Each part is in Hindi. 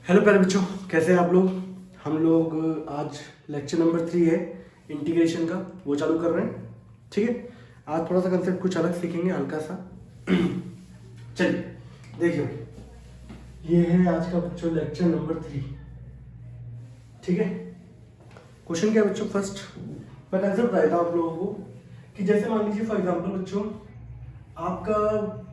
हेलो प्यारे बच्चों, कैसे हैं आप लोग। हम लोग आज लेक्चर नंबर 3 है इंटीग्रेशन का, वो चालू कर रहे हैं। ठीक है, आज थोड़ा सा कंसेप्ट कुछ अलग सीखेंगे, हल्का सा। चलिए देखिए, ये है आज का बच्चों लेक्चर नंबर 3। ठीक है, क्वेश्चन क्या है बच्चों। फर्स्ट मैं कंसेप्ट बताता हूँ आप लोगों को कि जैसे मान लीजिए फॉर एग्जांपल बच्चों, आपका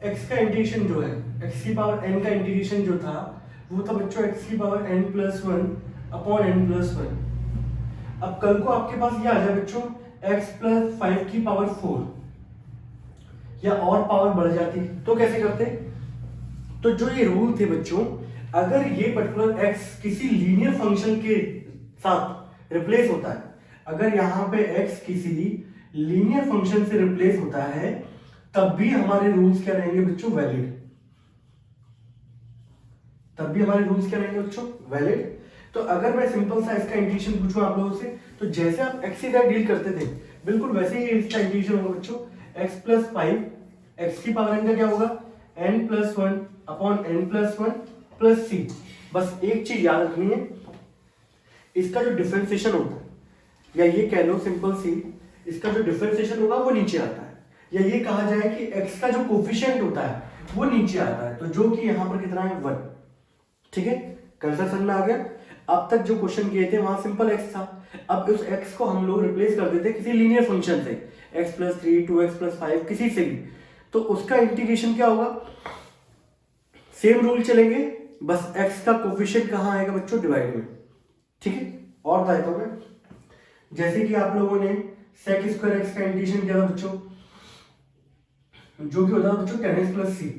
x का इंटीग्रेशन जो है, x की पावर n का इंटीग्रेशन जो था वो था बच्चों x की पावर n+1 अपॉन n+1। अब कल को आपके पास ये आ जाए बच्चों x+5 की पावर 4 या और पावर बढ़ जाती तो कैसे करते। तो जो ये रूल थे बच्चों, अगर ये पर्टिकुलर x किसी लीनियर फंक्शन के साथ रिप्लेस होता है, अगर यहाँ पे x किसी लीनियर फंक्शन से रिप्लेस होता है, तब भी हमारे रूल्स क्या रहेंगे बच्चों, वैलिड। तब भी हमारे रूल्स क्या रहेंगे बच्चों, वैलिड। तो अगर मैं सिंपल सा इसका इंटीग्रेशन पूछूं आप लोगों से, तो जैसे आप x के साथ डील करते थे बिल्कुल वैसे ही इसका इंटीग्रेशन होगा बच्चों। x+5 x की पावर n का क्या होगा, n+1 upon n+1 plus c। बस एक चीज याद रखनी है, इसका जो डिफरेंशिएशन होता है, या ये कह लो सिंपल सी, इसका जो डिफरेंशिएशन होगा वो नीचे आता है, या ये कहा जाए कि x का जो कोफिशिएंट होता है वो नीचे आता है, तो जो कि यहाँ पर कितना है, 1। ठीक है, कंसेप्ट समझ में आ गया। अब तक जो क्वेश्चन किए थे वहां सिंपल x था, अब उस x को हम लोग रिप्लेस कर देते किसी लीनियर फंक्शन से, x+3 2x+5 किसी से भी, तो उसका इंटीग्रेशन क्या होगा, सेम रूल चलेंगे, बस x का कोफिशिएंट कहाँ आएगा बच्चों, डिवाइड में। ठीक है, और बताता हूं मैं, जैसे कि आप लोगों ने sec² x का इंटीग्रेशन किया था बच्चों, जो कि होता है बच्चों 10x+c।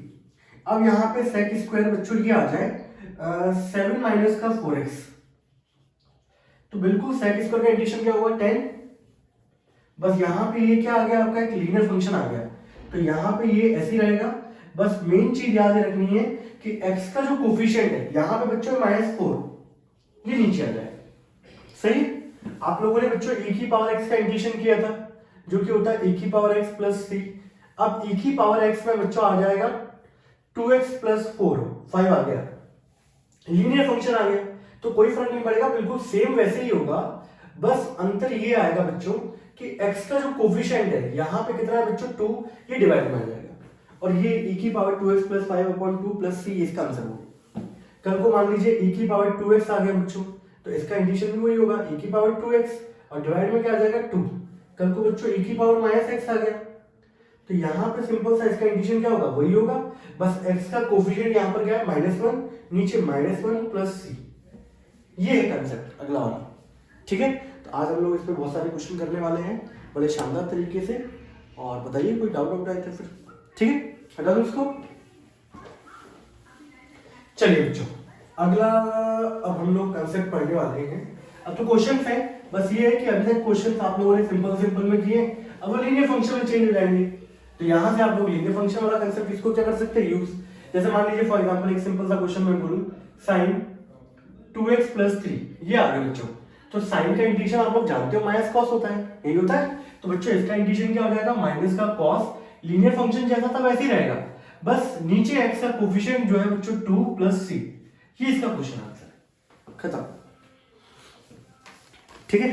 अब यहाँ पे sec² बच्चों ये आ जाए 7 माइनस का 4x, तो बिल्कुल sec² का इंटीग्रेशन क्या होगा, 10। बस यहाँ पे ये क्या आ गया, आपका एक लीनियर फंक्शन आ गया, तो यहाँ पे ये ऐसे ही रहेगा। बस मेन चीज याद रखनी है कि x का जो कोफिशिएंट है यहाँ पे बच्चों -4, ये नीचे आ जाए। सही। आप लोगों ने बच्चों e की पावर x का इंटीग्रेशन किया था, जो कि होता है e की पावर x प्लस 3। अब e की पावर x में बच्चों आ जाएगा 2x प्लस 4, 5 आ गया, लीनियर फंक्शन आ गया, तो कोई फर्क नहीं पड़ेगा, बिल्कुल सेम वैसे ही होगा। बस अंतर ये आएगा बच्चों कि x का जो कोफिशिएंट है यहाँ पे कितना है बच्चों, 2, ये डिवाइड में आ जाएगा, और ये e की power 2x plus 5 upon 2 plus c, इसका आंसर होगा। कल को मान लीजिए e की पावर 2x आ गया बच्चों, तो इसका इंटीग्रेशन भी वही होगा, e की पावर 2x और डिवाइड में क्या आ जाएगा, 2। कल को बच्चों e की पावर -x आ गया, तो यहाँ पे सिंपल सा इसका इंटीग्रेशन क्या होगा, वही होगा, बस x का कोफिशिएंट यहाँ पर क्या है, -1, नीचे -1 प्लस c। ये है कंसेप्ट अगला वाला। ठीक है, तो आज हम लोग इस पे बहुत सारे क्वेश्चन करने वाले हैं बड़े शानदार तरीके से, और बताइए कोई डाउट आए तो फिर। ठीक है, हटा दो उसको। चलिए बच्चों, अगला अब हम लोग कंसेप्ट पढ़ने वाले हैं। अब तो क्वेश्चन है, बस ये है कि अभी तक क्वेश्चन आप लोगों ने सिंपल में किए, अब वो लीनियर फंक्शन में चेंज हो जाएंगे, तो यहां से आप लोग लीनियर फंक्शन वाला कंसेप्ट इसको क्या कर सकते हैं, यूज। जैसे मान लीजिए फॉर एग्जांपल एक सिंपल सा क्वेश्चन मैं बोलूं, sin 2x प्लस 3, ये आ गया बच्चों। तो साइन का इंटीग्रेशन आप लोग जानते हो माइनस कॉस होता है, यही होता है, तो बच्चों इसका इंटीग्रेशन क्या हो जाएगा, माइनस का कॉस, लीनियर फंक्शन जैसा था वैसे ही रहेगा, बस नीचे x का कोफिशिएंट जो है बच्चों 2 प्लस c, ये इसका क्वेश्चन आंसर है, खत्म। ठीक है,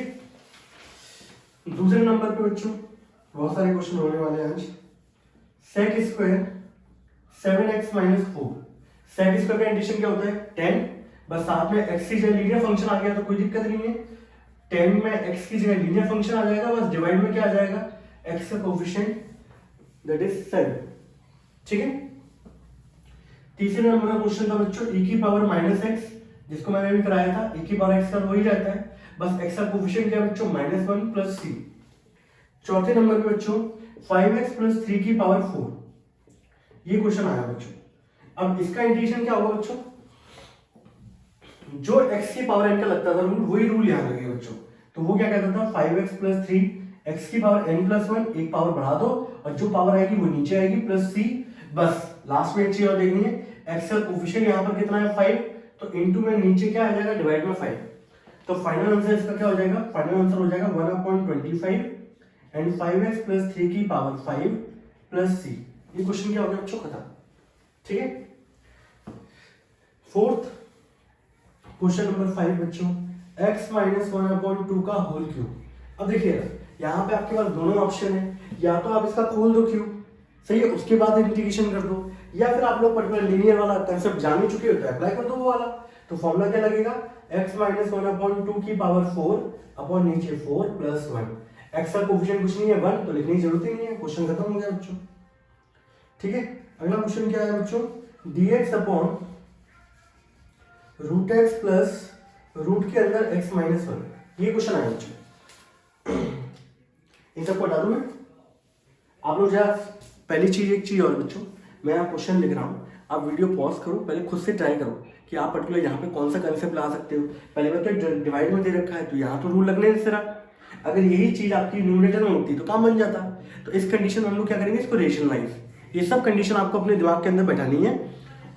दूसरे नंबर पे बच्चों बहुत सारे क्वेश्चन होने वाले हैं आज। sec² 7x माइनस 4, sec² का इंटीग्रेशन क्या होता है, 10, बस साथ में x की जगह लीनियर फंक्शन आ गया तो कोई दिक्कत नहीं है, 10 में x की जगह लीनियर फंक्शन आ जाएगा, बस डिवाइड में क्या आ जाएगा, x का कोफिशिएंट दैट इज 7। ठीक है, तीसरे नंबर का क्वेश्चन था बच्चों e की पावर -x, जिसको मैंने भी कराया था, e की पावर x का वही रहता है, बस x का कोफिशिएंट क्या है बच्चों, -1 प्लस c। चौथे नंबर पे बच्चों 5x प्लस 3 की पावर 4, ये क्वेश्चन आया बच्चों। अब इसका इंटीग्रेशन क्या होगा बच्चों, जो x की पावर n का लगता था रूल, वही रूल यहाँ लगेगा बच्चों। तो वो क्या कहता था, 5x प्लस 3 x की पावर n+1, एक पावर बढ़ा दो और जो पावर आएगी वो नीचे आएगी, प्लस c। बस लास्ट में एक चीज और देखनी है, x का कोफिशिएंट यहाँ पर कितना है, 5, तो इनटू में नीचे क्या आ जाएगा, डिवाइड में 5, तो फाइनल आंसर इसका क्या हो जाएगा, फाइनल आंसर हो जाएगा 1/25 एंड 5x प्लस 3 की पावर 5 प्लस c। ये क्वेश्चन क्या हो गया बच्चों, खत्म। ठीक है, फोर्थ क्वेश्चन नंबर 5 बच्चों, x माइनस 1/2 का होल क्यूब। अब देखिए यहाँ पे आपके पास दोनों ऑप्शन है, या तो आप इसका खोल दो क्यूब, सही है, उसके बाद इंटीग्रेशन कर दो, या फिर आप लोग पर्टिकुलर लीनियर वाला कंसेप्ट जान ही चुके हो तो अप्लाई कर दो वो वाला। तो फॉर्मूला क्या लगेगा, x माइनस 1/2 की पावर 4 अपॉन नीचे 4 प्लस 1। x का कोफिशिएंट कुछ नहीं है 1, तो लिखने की जरूरत ही नहीं है, क्वेश्चन खत्म हो गया बच्चों। ठीक है, अगला क्वेश्चन क्या है बच्चों, dx upon root x plus root के अंदर x माइनस 1। ये क्वेश्चन आया बच्चों, इन सबको हटा दूं मैं। आप लोग जरा पहली चीज, एक चीज और बच्चों, मैं यहाँ क्वेश्चन लिख रहा हूँ, आप वीडियो पॉज करो, पहले खुद से ट्राई करो कि आप पर्टिकुलर यहाँ पे कौन सा कंसेप्ट ला सकते हो। पहले बार तो डिवाइड में दे रखा है तो यहाँ तो रूल लगने नहीं रहा, अगर यही चीज आपकी न्यूमरेटर में होती तो काम बन जाता। तो इस कंडीशन में हम लोग क्या करेंगे, इसको रेशनलाइज, ये सब कंडीशन आपको अपने दिमाग के अंदर बैठानी है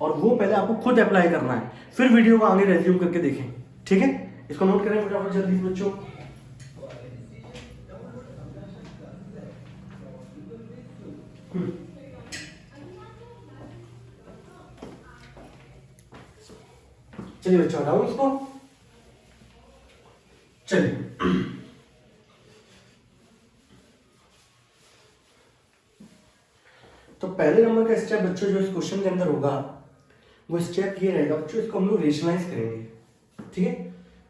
और वो पहले आपको खुद अप्लाई करना है, फिर वीडियो को आगे रेज्यूम करके देखें। ठीक है, इसको नोट करें फटाफट जल्दी से बच्चों। चलिए बच्चों हटाओ इसको। चलिए तो पहले नंबर का स्टेप बच्चों जो इस क्वेश्चन के अंदर होगा वो स्टेप ये रहेगा बच्चों, इसको हम लोग रेशनलाइज करेंगे। ठीक है,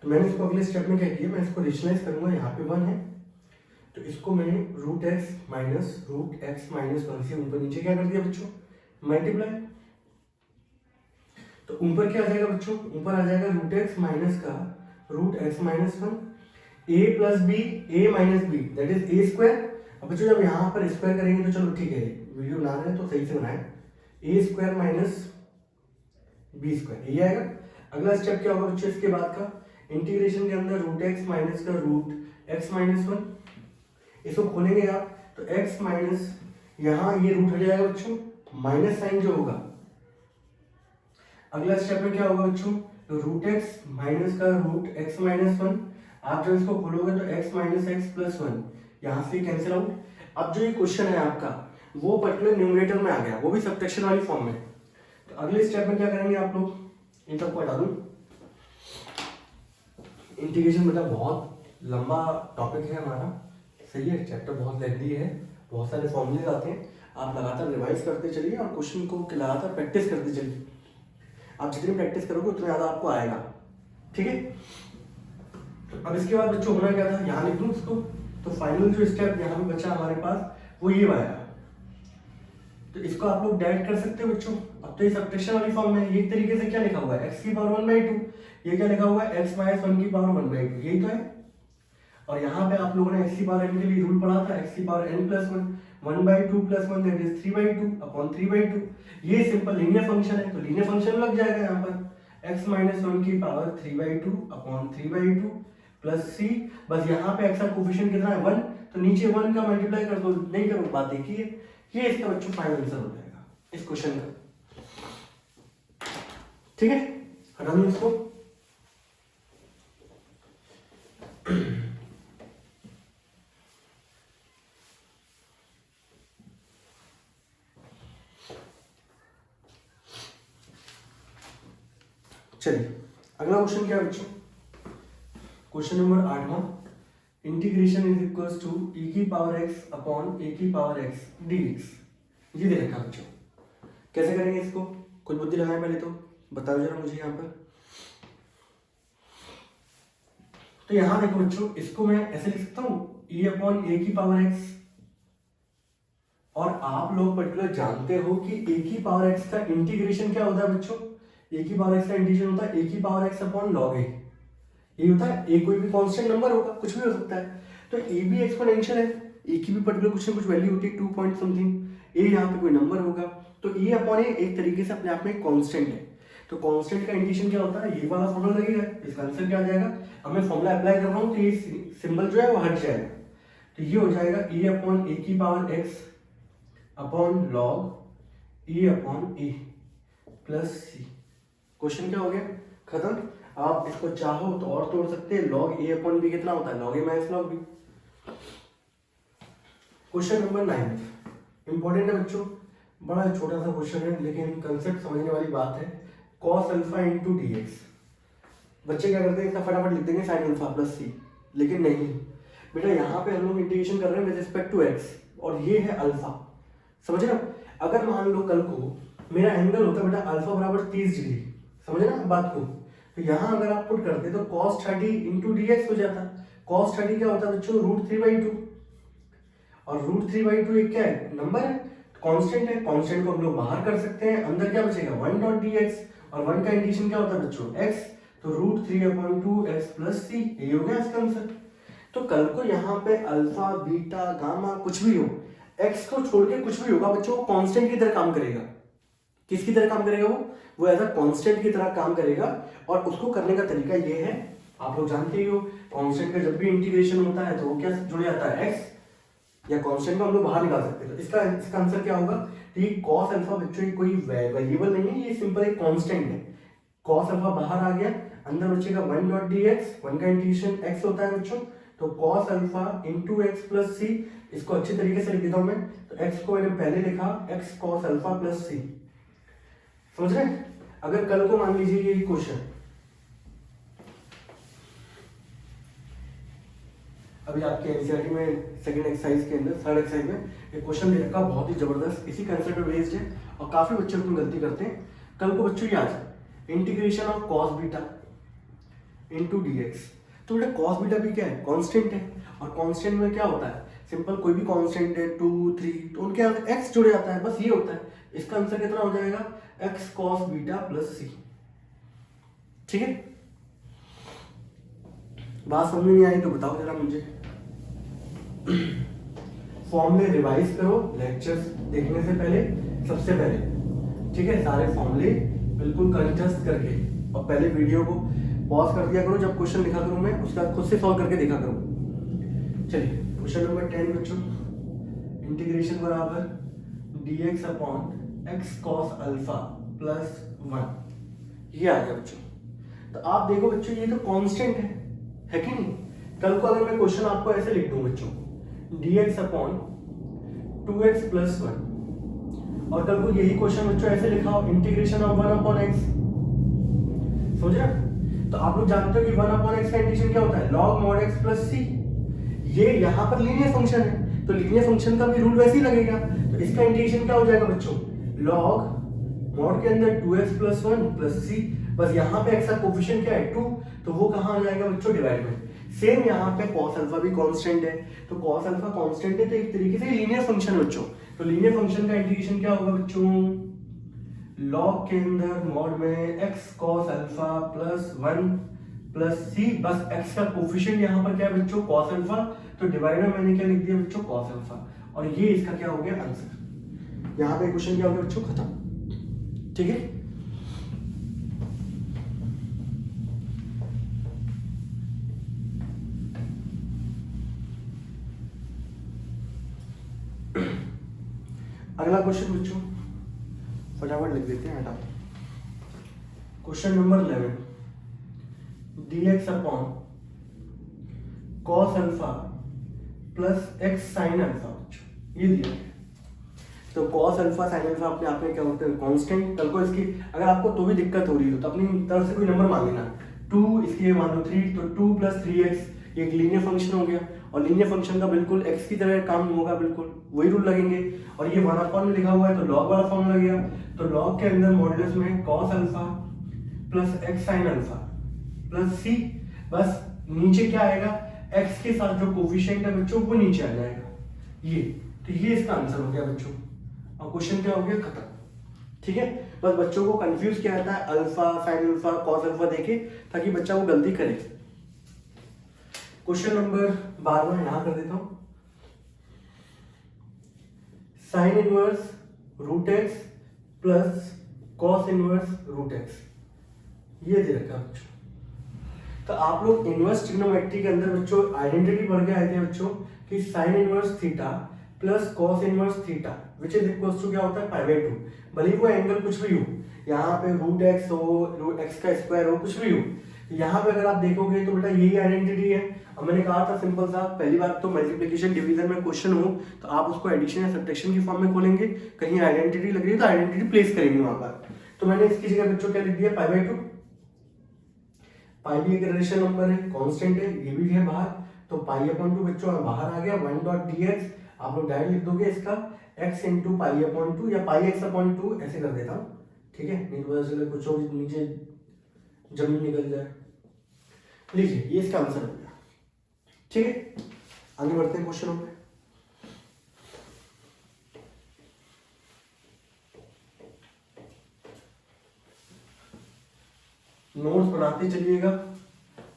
तो मैंने इसको अगले स्टेप में क्या किया, मैं इसको रेशनलाइज करूंगा। यहाँ पे 1 है तो इसको मैंने रूट एक्स माइनस 1 से ऊपर नीचे क्या कर दिया बच्चों, मल्टीप्लाई। तो ऊपर क्या आ जाएगा बच्चों, ऊपर आ जाएगा रूट एक्स माइनस का root x minus 1, a plus b, a minus b that is a square. अब बच्चों जब यहाँ पर स्क्वायर करेंगे तो चलो ठीक है, वीडियो बना रहे हैं तो सही से बनाए, ए स्क्वायर माइनस बी स्क्वायर, ये आएगा। अगला स्टेप क्या होगा बच्चों इसके बाद का, इंटीग्रेशन के अंदर रूट एक्स माइनस का रूट एक्स माइनस 1, इसको खोलेंगे आप तो x माइनस, यहाँ ये रूट हट जाएगा बच्चों, माइनस साइन जो होगा। अगला स्टेप में क्या होगा बच्चों, तो रूट एक्स माइनस का रूट एक्स माइनस 1, आप जब इसको खोलोगे तो x माइनस एक्स प्लस 1, यहाँ से कैंसिल आउट। अब जो ये क्वेश्चन है आपका वो पर्टिकुलर न्यूमरेटर में आ गया, वो भी सबट्रैक्शन वाली फॉर्म में। तो अगले स्टेप में क्या करेंगे आप लोग, इन सबको हटा दूं। इंटीग्रेशन बेटा बहुत लंबा टॉपिक है हमारा, सही है, चैप्टर बहुत लेंथी है, बहुत सारे फॉर्मूले आते हैं, आप लगातार रिवाइज करते चलिए और क्वेश्चन को लगातार प्रैक्टिस करते चलिए। आप जितनी प्रैक्टिस करोगे उतना ज़्यादा आपको आएगा। ठीक है, तो अब इसके बाद बच्चों होना क्या था, यहाँ लिख दूँ इसको। तो फाइनल जो स्टेप यहाँ पे बचा हमारे पास वो ये वाला है, तो इसको आप लोग डायरेक्ट कर सकते हो बच्चों। अब तो ये सबट्रैक्शन वाली फॉर्म में ये तरीके से क्या लिखा हुआ है, x की पावर 1/2, ये क्या लिखा हुआ है, x माइनस 1 की पावर 1/2, यही तो है। और यहाँ पे आप लोगों ने x की पावर n के लिए रूल पढ़ा था, x की power n plus 1, 1/2 plus 1 that is 3/2 upon 3/2। ये सिंपल लीनियर फंक्शन है तो लीनियर फंक्शन लग जाएगा यहाँ पर, x माइनस 1 की पावर 3/2 अपॉन 3/2 प्लस 3। बस यहाँ पे x का कोफिशिएंट कितना है 1, तो नीचे 1 का मल्टीप्लाई कर दो, नहीं करो बात देखिए। ये इसका बच्चों फाइनल आंसर हो जाएगा इस क्वेश्चन का। ठीक है, हटा दो इसको। चलिए अगला क्वेश्चन क्या है बच्चों, क्वेश्चन नंबर 8वां, integration is equals to e की पावर x अपॉन a की पावर x dx। ये दे रखा बच्चों, कैसे करेंगे इसको, कुछ बुद्धि लगाएं पहले तो बताओ जरा मुझे यहाँ पर। तो यहाँ देखो बच्चों, इसको मैं ऐसे लिख सकता हूँ e अपॉन a की पावर x, और आप लोग पर्टिकुलर जानते हो कि a की पावर x का इंटीग्रेशन क्या होता है बच्चों, a की पावर x का इंटीग्रेशन होता है a की power x upon log a। ये होता है a कोई भी कांस्टेंट नंबर होगा, कुछ भी हो सकता है, तो a भी एक्सपोनेंशियल है, a की भी पर्टिकुलर कुछ ना कुछ वैल्यू होती है 2 पॉइंट समथिंग, a यहाँ पे कोई नंबर होगा, तो a अपॉन a एक तरीके से अपने आप में कांस्टेंट है। तो कांस्टेंट का इंटीग्रेशन क्या होता है, ये वाला फॉर्मूला लगेगा, इसका आंसर क्या आ जाएगा, अब मैं फॉर्मूला अप्लाई कर रहा हूँ तो ये सिंबल जो है वो हट जाएगा, तो ये हो जाएगा a अपॉन a की power x upon log e upon a plus c। Question क्या हो गया, खत्म। आप इसको चाहो तो और तोड़ सकते हैं, लॉग a अपॉन b कितना होता है, log a minus log b। Question number 9 important है बच्चों, बड़ा छोटा सा क्वेश्चन है लेकिन कंसेप्ट समझने वाली बात है। cos अल्फा इंटू dx, बच्चे क्या करते हैं, इसका फटाफट लिख देंगे साइन अल्फा प्लस सी, लेकिन नहीं बेटा, यहाँ पे हम लोग इंटीग्रेशन कर रहे हैं विद रिस्पेक्ट टू एक्स, और ये है अल्फा, समझे ना। अगर मान लो कल को मेरा एंगल होता बेटा अल्फा बराबर 30 डिग्री, समझे ना बात को, तो यहाँ अगर आप पुट करते तो cos 30 इंटू डी एक्स हो जाता। cos 30 क्या होता है बच्चों, √3/2, और √3/2 एक क्या है, नंबर है, कांस्टेंट है, कांस्टेंट को हम लोग बाहर कर सकते हैं, अंदर क्या बचेगा 1.dx, और 1 का इंटीग्रेशन क्या होता है बच्चों x, तो √3/2x प्लस सी, यही हो गया इसका आंसर। तो कल को यहाँ पे अल्फा बीटा गामा कुछ भी हो, x को छोड़ के कुछ भी होगा बच्चों, वो कांस्टेंट की तरह काम करेगा। किसकी तरह काम करेगा, वो एज अ कांस्टेंट की तरह काम करेगा, और उसको करने का तरीका ये है, आप लोग जानते ही हो, कांस्टेंट का जब भी इंटीग्रेशन होता है तो वो क्या जुड़ जाता है x, या कांस्टेंट को हम लोग बाहर निकाल सकते हैं। तो इसका आंसर क्या होगा, तो ये cos अल्फा बच्चों कोई वेरिएबल नहीं है, ये सिंपल एक कांस्टेंट है। cos अल्फा बाहर आ गया, अंदर बचेगा 1.dx, 1 का इंटीग्रेशन x होता है बच्चों, तो cos alpha into x plus c, इसको अच्छे तरीके से लिख देता हूं मैं, तो x को मैंने पहले लिखा x cos अल्फा प्लस सी, समझ रहे। अगर कल को मान लीजिए ये क्वेश्चन, अभी आपके एनसीईआरटी में सेकंड एक्सरसाइज के अंदर, थर्ड एक्सरसाइज में एक क्वेश्चन दे रखा, बहुत ही जबरदस्त, इसी कंसेप्ट पे बेस्ड है, और काफी बच्चे उसमें गलती करते हैं। कल को बच्चों याद, integration of cos beta into dx, तो बेटा cos बीटा भी क्या है, कांस्टेंट है, और कांस्टेंट में क्या होता है, सिंपल कोई भी कांस्टेंट है 2 3, तो उनके अंदर x जुड़ जाता है, बस ये होता है। इसका आंसर कितना हो जाएगा, x cos beta plus c, ठीक है। बात समझ नहीं आई तो बताओ जरा मुझे। फॉर्मूले रिवाइज करो लेक्चर्स देखने से पहले, सबसे पहले, ठीक है, सारे फॉर्मूले बिल्कुल कंजस्ट करके, और पहले वीडियो को पॉज कर दिया करो जब क्वेश्चन लिखा करूं मैं, उसके बाद खुद से सॉल्व करके देखा करो। चलिए क्वेश्चन नंबर 10 बच्चों, इंटीग्रेशन बराबर dx upon x cos alpha plus 1, ये आ गया बच्चों। तो आप देखो बच्चों, ये तो कांस्टेंट है कि नहीं। कल को अगर मैं क्वेश्चन आपको ऐसे लिख दूं बच्चों, dx अपॉन 2x प्लस 1, और कल को यही क्वेश्चन बच्चों ऐसे लिखा हो, इंटीग्रेशन ऑफ 1 अपॉन x, समझ रहे, तो आप लोग जानते हो कि 1 अपॉन x का इंटीग्रेशन क्या होता है, log mod x plus c। ये यहाँ पर लीनियर फंक्शन है, तो लीनियर फंक्शन का भी रूल वैसे ही लगेगा, तो इसका इंटीग्रेशन क्या हो जाएगा बच्चों, log mod के अंदर 2x प्लस 1 प्लस c, बस यहाँ पे x का कोफिशिएंट क्या है 2, तो वो कहाँ आ जाएगा बच्चों, डिवाइड में। सेम यहाँ पे cos अल्फा भी कांस्टेंट है, तो cos अल्फा कांस्टेंट है, तो एक तरीके से लीनियर फंक्शन है बच्चों, तो लीनियर फंक्शन का इंटीग्रेशन क्या होगा बच्चों, log के अंदर mod में x cos alpha plus 1 plus सी, बस x का कोफिशिएंट यहाँ पर क्या है बच्चों, cos अल्फा, तो डिवाइड में मैंने क्या लिख दिया बच्चों, cos अल्फा, और ये इसका क्या हो गया आंसर। यहाँ पे क्वेश्चन क्या हो गया बच्चों, खत्म, ठीक है। अगला क्वेश्चन बच्चों फटाफट लिख देते हैं, हटाओ। Question number 11, dx upon cos alpha plus x sin alpha, ये दिया है। तो cos अल्फा sin अल्फा अपने आप में क्या होते हैं, कांस्टेंट। कल को इसकी अगर आपको तो भी दिक्कत हो रही हो तो अपनी तरफ से कोई नंबर मान लेना, 2 इसके मान लो 3, तो 2 प्लस 3x, ये एक लीनियर फंक्शन हो गया, और लीनियर फंक्शन का बिल्कुल x की तरह काम होगा, बिल्कुल वही रूल लगेंगे, और ये 1 अपॉन में लिखा हुआ है तो log वाला फॉर्म लग गया, तो log के अंदर मॉडुलस में cos alpha plus x sin alpha plus c, बस नीचे क्या आएगा, x के साथ जो कोफिशिएंट है बच्चों वो नीचे आ जाएगा, ये, तो ये इसका आंसर हो गया बच्चों, और क्वेश्चन क्या हो गया, खत्म, ठीक है। बस बच्चों को कंफ्यूज किया जाता है alpha sine alpha cos alpha देके, ताकि बच्चा वो गलती करे। क्वेश्चन नंबर 12 यहां कर देता हूं, sine inverse root x plus cos inverse root x, ये दे रखा बच्चों। तो आप लोग इनवर्स ट्रिग्नोमेट्री के अंदर बच्चों आइडेंटिटी पढ़ के आए थे बच्चों कि sine inverse theta plus cos inverse theta which is equals to क्या होता है, π/2, भले ही वो एंगल कुछ भी हो, यहाँ पे रूट एक्स हो, रूट एक्स का स्क्वायर हो, कुछ भी हो, यहाँ पे अगर आप देखोगे तो बेटा यही आइडेंटिटी है। अब मैंने कहा था सिंपल सा, पहली बात तो मल्टीप्लिकेशन डिवीजन में क्वेश्चन हो तो आप उसको एडिशन या सब्ट्रैक्शन की फॉर्म में खोलेंगे, कहीं आइडेंटिटी लग रही है तो आइडेंटिटी प्लेस करेंगे वहां पर। तो मैंने इसकी जगह बच्चों क्या लिख दिया, π/2, पाई भी एक रेशनल नंबर है, कांस्टेंट है, ये भी है बाहर, तो पाई अपॉन 2 बच्चों बाहर आ गया, 1 डॉट dx आप लोग डायरेक्ट लिख दोगे इसका x इंटू पाई अपॉन 2 या पाई x अपॉन 2 ऐसे कर देता हूँ, ठीक है, नहीं तो पता चले कुछ और नीचे जमीन निकल जाए। लीजिए ये इसका आंसर हो गया, ठीक है। आगे बढ़ते हैं क्वेश्चनों पे। नोट्स बनाते चलिएगा,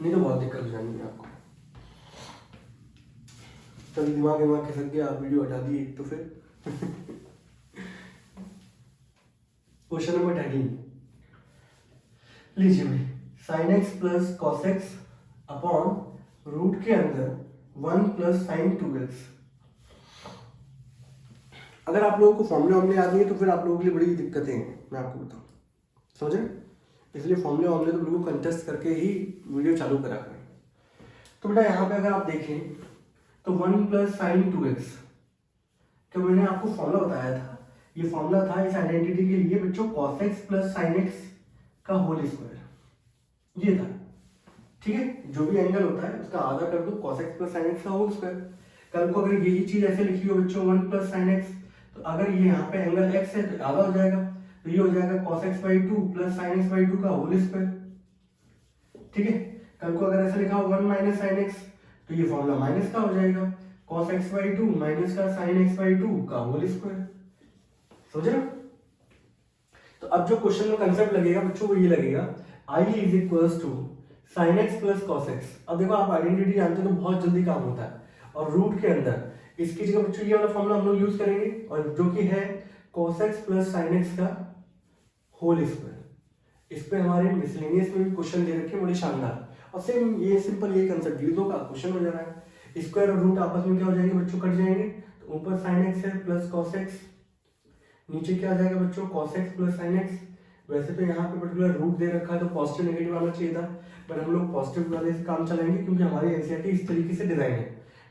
नहीं तो बहुत दिक्कत हो जाएगी आपको। कभी दिमाग खिसक गया, आप वीडियो हटा दिए तो फिर क्वेश्चन नंबर 13 लीजिए भाई, sine x plus cos x upon root के अंदर 1 प्लस साइन 2x। अगर आप लोगों को फॉर्मूले वामले याद नहीं है तो फिर आप लोगों के लिए बड़ी दिक्कतें हैं, मैं आपको बताऊं, समझे? इसलिए फॉर्मूले वामले तो बिल्कुल कंटेस्ट करके ही वीडियो चालू करा करें। तो बेटा यहाँ पे अगर आप देखें तो 1 प्लस साइन 2x, तो मैंने आपको फॉर्मूला बताया था, ये फॉर्मूला था इस आइडेंटिटी के लिए बच्चों cos x plus sign x का होल स्क्वायर, ये था, ठीक है। जो भी एंगल होता है उसका आधा कर दो cos x plus sign x का होल स्क्वायर। कल को अगर यही चीज ऐसे लिखी हो बच्चों 1 प्लस साइन x, तो अगर ये यहाँ पे एंगल x है तो आधा हो जाएगा, तो ये हो जाएगा cos x by 2 plus sign x by 2 का होल स्क्वायर, ठीक है। कल को अगर ऐसा लिखा हो 1 माइनस साइन x, तो ये फॉर्मूला माइनस का हो जाएगा cos x बाई 2 माइनस का साइन x बाई 2 का होल स्क्वायर, समझ रहे हो? तो अब जो क्वेश्चन में कंसेप्ट लगेगा बच्चों वो ये लगेगा i is equals to sine x plus cos x. अब देखो आप आइडेंटिटी जानते हो तो बहुत जल्दी काम होता है, और रूट के अंदर इसकी जगह बच्चों ये वाला फॉर्मूला हम लोग यूज करेंगे, और जो कि है cos x plus sine x का होल स्क्वायर। इस पे हमारे मिसलेनियस में भी क्वेश्चन दे रखे हैं बड़े शानदार, और सेम ये सिंपल ये कंसेप्ट यूज होगा, क्वेश्चन हो जा रहा है। स्क्वायर और रूट आपस में क्या हो जाएंगे बच्चों, कट जाएंगे, तो ऊपर साइन एक्स है प्लस कॉस एक्स, नीचे क्या आ जाएगा बच्चों cos x plus sine x. वैसे तो यहाँ पे पर्टिकुलर रूट दे रखा है तो पॉजिटिव नेगेटिव आना चाहिए था, पर हम लोग पॉजिटिव वाले से काम चलाएंगे क्योंकि हमारी एनसीईआरटी इस तरीके से डिजाइन है।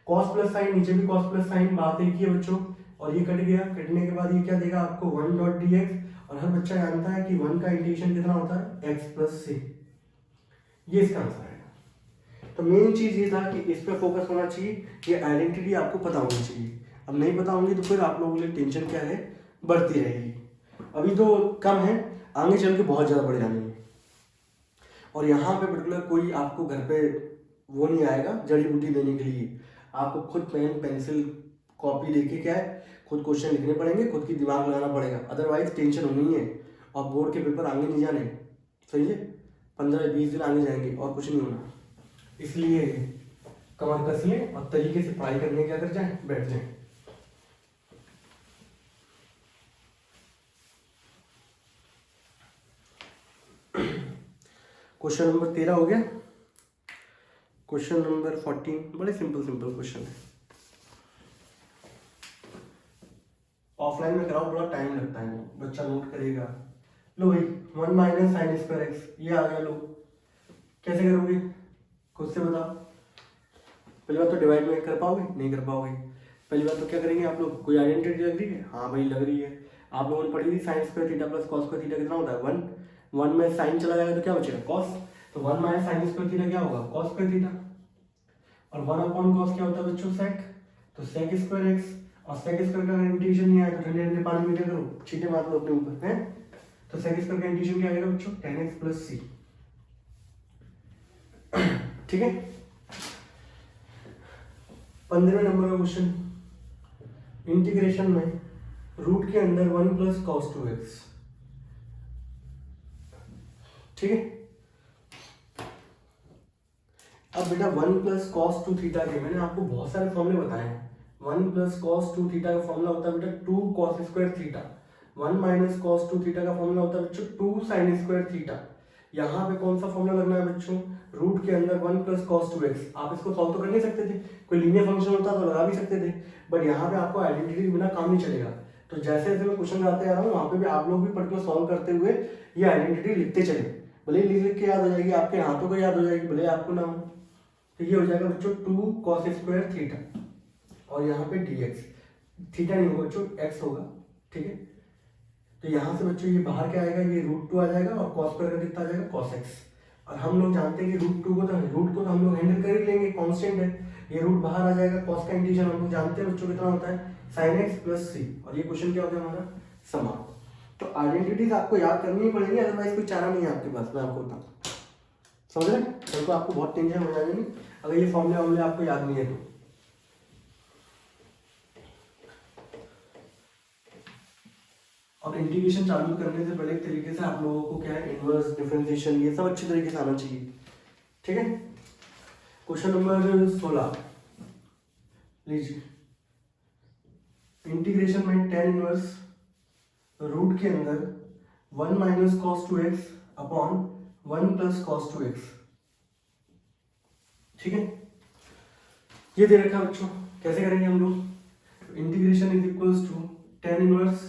cos प्लस साइन, नीचे भी cos प्लस साइन, बात एक ही है बच्चों, और ये कट गया, कटने के बाद ये क्या देगा आपको 1 डॉट dx, और हर बच्चा जानता है कि 1 का इंटीग्रेशन कितना होता है x प्लस c, ये इसका आंसर है। तो मेन चीज ये था कि इस पर फोकस होना चाहिए, ये आइडेंटिटी आपको पता होनी चाहिए। अब नहीं पता होंगी तो फिर आप लोगों के लिए टेंशन क्या है, बढ़ती रहेगी। अभी तो कम है, आगे चल के बहुत ज़्यादा बढ़ जानी है। और यहाँ पे पर्टिकुलर कोई आपको घर पे वो नहीं आएगा जड़ी बूटी देने के लिए, आपको खुद पेन पेंसिल कॉपी लेके क्या है खुद क्वेश्चन लिखने पड़ेंगे, खुद की दिमाग लगाना पड़ेगा, अदरवाइज टेंशन होनी है और बोर्ड के पेपर आगे नहीं जाने, सही है, 15-20 दिन आगे जाएंगे और कुछ नहीं होना। इसलिए कमर कस लें और तरीके से पढ़ाई करने क्या कर जाए, बैठ जाए। क्वेश्चन नंबर 13 हो गया। क्वेश्चन नंबर 14 बड़े सिंपल क्वेश्चन है, ऑफलाइन में कराओ बड़ा टाइम लगता है, बच्चा नोट करेगा। लो भाई 1 माइनस साइन स्क्वायर एक्स, ये आ गया, लो कैसे करोगे खुद से बताओ। पहली बात तो डिवाइड में कर पाओगे, नहीं कर पाओगे। पहली बात तो क्या करेंगे आप लोग, कोई आइडेंटिटी लग रही है, हाँ भाई लग रही है, आप लोगों ने पढ़ी थी sine square theta plus cos square theta कितना होता है 1, 1 में साइन चला जाएगा तो क्या बचेगा कॉस, तो 1 माइनस साइन स्क्वायर थीटा क्या होगा कॉस स्क्वायर थीटा, और 1 अपॉन कॉस क्या होता है बच्चों सेक, तो सेक स्क्वायर एक्स, और सेक स्क्वायर का इंटीग्रेशन नहीं आया तो ठंडे ठंडे पानी में क्या करो छींटे मार लो अपने ऊपर है, तो सेक स्क्वायर का इंटीग्रेशन क्या आएगा बच्चों tan x प्लस c, ठीक है। 15वें नंबर का क्वेश्चन, इंटीग्रेशन में रूट के अंदर 1 प्लस कॉस 2x, ठीक है। अब बेटा 1 प्लस कॉस 2 थीटा के मैंने आपको बहुत सारे फॉर्मूले बताए हैं। 1 प्लस कॉस 2 थीटा का फॉर्मूला होता है बेटा 2 cos square theta, 1 minus cos 2 theta का फॉर्मूला होता है बच्चों 2 साइन स्क्वायर थीटा। यहाँ पे कौन सा फॉर्मूला लगना है बच्चों, रूट के अंदर 1 प्लस कॉस 2x। आप इसको सॉल्व तो कर नहीं सकते थे, कोई लीनियर फंक्शन होता तो लगा भी सकते थे, बट यहाँ पे आपको आइडेंटिटी के बिना काम नहीं चलेगा। तो जैसे जैसे मैं क्वेश्चन कराते आ रहा हूँ वहाँ पे भी आप लोग भी पर्टिकुलर सॉल्व करते हुए ये आइडेंटिटी लिखते चले, भले ही लिख के याद हो जाएगी, आपके हाथों को याद हो जाएगी, भले आपको ना हो। तो ये हो जाएगा बच्चों 2 कॉस स्क्वायर थीटा, और यहाँ पे dx, थीटा नहीं होगा बच्चों x होगा, ठीक है। तो यहाँ से बच्चों ये बाहर क्या आएगा, ये √2 आ जाएगा और cos स्क्वायर का कितना आ जाएगा cos x। और हम लोग जानते हैं कि रूट को तो हम लोग हैंडल कर ही लेंगे, कांस्टेंट है, ये रूट बाहर आ जाएगा, कॉस का इंटीग्रेशन हम लोग जानते हैं बच्चों कितना होता है sin x प्लस सी, और ये क्वेश्चन क्या होता है हमारा समान। तो आइडेंटिटीज आपको याद करनी ही पड़ेगी, अदरवाइज कोई चारा नहीं है आपके पास, मैं आपको बताऊँ, समझ रहे? कल को आपको बहुत टेंशन हो जाएगी अगर ये फॉर्मूले आपको याद नहीं है तो। अब इंटीग्रेशन चालू करने से पहले एक तरीके से आप लोगों को क्या है इनवर्स डिफरेंशिएशन ये सब अच्छी तरीके से आना चाहिए, ठीक है। क्वेश्चन नंबर 16 लीजिए, इंटीग्रेशन में tan इनवर्स रूट के अंदर 1 minus cos 2x upon 1 plus cos 2x, ठीक है। ये दे रखा है बच्चों, कैसे करेंगे हम लोग, integration is equals to tan inverse,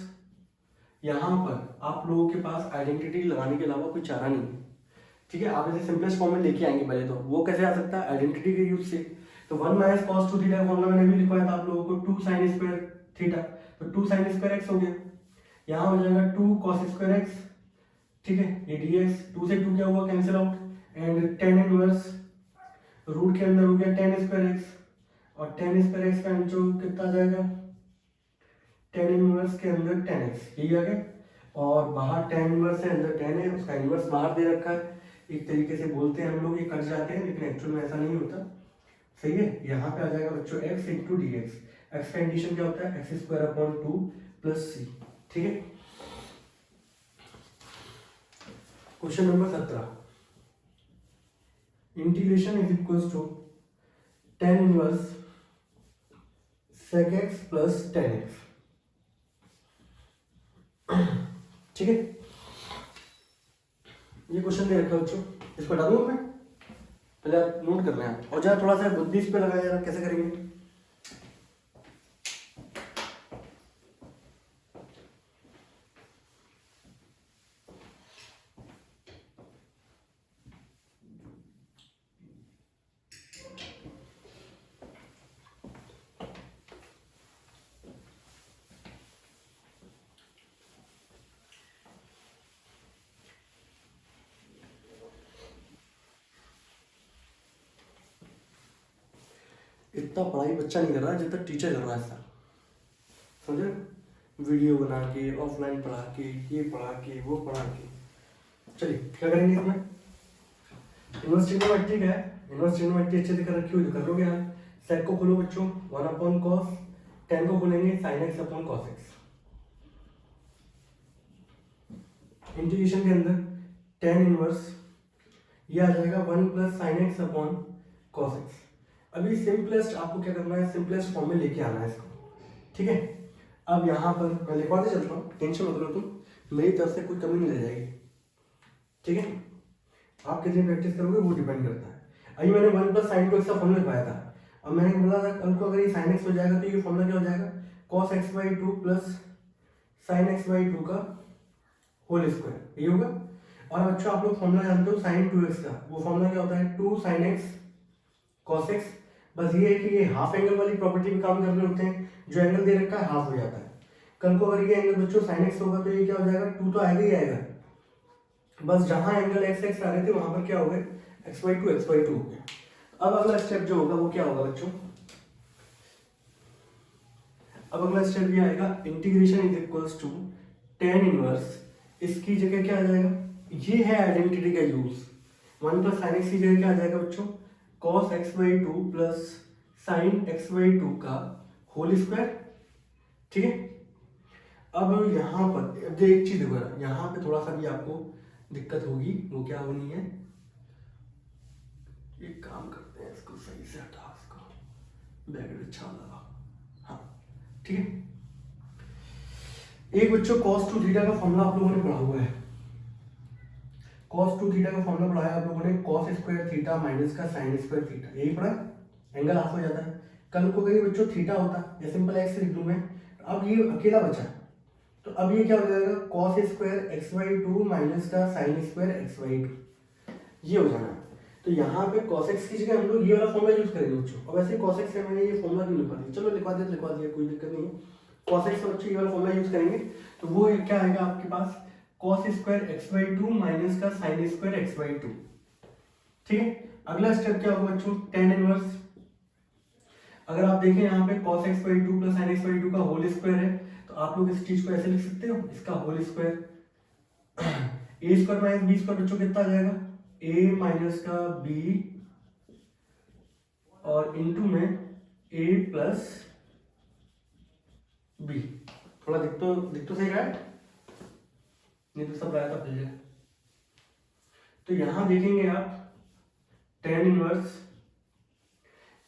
यहाँ पर आप लोगों के पास आइडेंटिटी लगाने के अलावा कोई चारा नहीं है, ठीक है। आप इसे सिंपलेस्ट फॉर्म में लेके आएंगे पहले, तो वो कैसे आ सकता है आइडेंटिटी के यूज से। तो 1 माइनस कॉस 2 थीटा फॉर्मूला मैंने भी लिखवाया था आप लोगों को 2 साइन स्क्वायर थीटा, तो 2 साइन स्क्वायर एक्स हो गया, यहाँ हो जाएगा 2 कॉस स्क्वायर एक्स, ठीक है, ये dx, 2 से 2 क्या हुआ cancel out, and tan inverse root के अंदर हो गया tan स्क्वायर एक्स, और tan स्क्वायर एक्स का जो कितना आ जाएगा tan इनवर्स के अंदर tan x, यही आ गया, और बाहर tan इनवर्स है अंदर tan है, उसका इनवर्स बाहर दे रखा है, एक तरीके से बोलते हैं हम लोग ये कट जाते हैं, लेकिन एक्चुअल में ऐसा नहीं होता, सही है। यहाँ पे आ जाएगा बच्चों x into d x, x का इंटीग्रेशन क्या होता है x square upon 2 plus c, ठीक है। Question number 17, integration is equals to tan inverse sec x plus tan x, ठीक है। ये क्वेश्चन दे रखा है बच्चों, इसको हटा दूं मैं, पहले आप नोट कर रहे हैं और जरा थोड़ा सा बुद्धि इस पे लगाया जरा, कैसे करेंगे। इतना पढ़ाई बच्चा नहीं कर रहा जितना टीचर कर रहा है सर, समझ रहे? वीडियो बना के, ऑफलाइन पढ़ा के, ये पढ़ा के, वो पढ़ा के। चलिए क्या करेंगे इसमें, इनवर्स ट्रिग्नोमेट्री है, इनवर्स ट्रिग्नोमेट्री अच्छे से कर रखी हुई तो कर लोगे आप। सेक को खोलो बच्चों 1 अपॉन कॉस, tan को खोलेंगे sin x upon cos x, integration के अंदर tan इनवर्स ये आ जाएगा 1 plus sin x upon cos x। अभी सिंपलेस्ट आपको क्या करना है, सिंपलेस्ट फॉर्म में लेके आना है इसको, ठीक है। अब यहाँ पर मैं लिखवाते चलता हूँ, टेंशन मत लो तुम, मेरी तरफ से कोई कमी नहीं रह जाएगी, ठीक है। आप कितनी प्रैक्टिस करोगे वो डिपेंड करता है। अभी मैंने 1 प्लस साइन 2x का फॉर्मूला लिखवाया था, अब मैंने बोला था कल को अगर ये sin x हो जाएगा तो ये फॉर्मूला क्या हो जाएगा cos x by 2 plus sin x by 2 का होल स्क्वायर, ये होगा। और अच्छा आप लोग फॉर्मूला जानते हो sin 2x का, वो फॉर्मूला क्या होता है 2 sin x cos x। बस ये है कि ये हाफ एंगल वाली प्रॉपर्टी में काम कर रहे होते हैं, जो एंगल दे रखा है हाफ हो जाता है। कल को अगर ये एंगल बच्चों sin x होगा तो ये क्या हो जाएगा 2 तो आएगा ही आएगा, बस जहां एंगल x x आ रहे थे वहां पर क्या हो गया x बाई 2 हो गया। अब अगला स्टेप जो होगा वो क्या होगा बच्चों, अब अगला स्टेप ये आएगा integration is equals to tan inverse, इसकी जगह क्या आ जाएगा, ये है आइडेंटिटी का यूज, 1 प्लस sin x की जगह क्या आ जाएगा बच्चों cos x by 2 plus sin x by 2 का होल स्क्वायर, ठीक है। अब यहाँ पर अब एक चीज देखो, यहाँ पे थोड़ा सा भी आपको दिक्कत होगी, वो क्या होनी है, एक काम करते हैं इसको सही से हटा, इसको बैकग्राउंड अच्छा लगा, हाँ ठीक है। एक बच्चों cos 2 थीटा का फॉर्मूला आप लोगों ने पढ़ा हुआ है, cos 2 थीटा का फॉर्मूला पढ़ाया आप लोगों ने cos स्क्वायर थीटा माइनस का sin स्क्वायर थीटा, यही पढ़ा, एंगल हाफ हो जाता है। कल को अगर बच्चों थीटा होता या सिंपल एक्स लिख दूं मैं, अब ये अकेला बचा, तो अब ये क्या हो जाएगा cos square x by 2 minus का sin स्क्वायर x बाई 2, ये हो जाना। तो यहाँ पे cos x की जगह हम लोग ये वाला फॉर्मूला यूज करेंगे बच्चों। अब ऐसे cos x से मैंने ये फॉर्मूला क्यों लिखवा दिया, चलो लिखवा दिया कोई दिक्कत नहीं है। cos x और ये वाला फॉर्मूला यूज करेंगे, तो वो क्या आएगा आपके पास cos square x by 2 minus का sin स्क्वायर x बाई 2, ठीक है, अगला स्टेप क्या होगा बच्चों, tan इनवर्स। अगर आप देखें यहाँ पे cos x by two plus sin x by two का होल स्क्वायर है, तो आप लोग इस चीज को ऐसे लिख सकते हो, इसका होल स्क्वायर। ए स्क्वायर माइनस बी स्क्वायर बच्चों कितना आ जाएगा, a माइनस का b और इनटू में a प्लस b। थोड़ा दिख तो सही रहा है, नहीं तो सब रायता फैल जाए। तो यहां देखेंगे आप tan इनवर्स,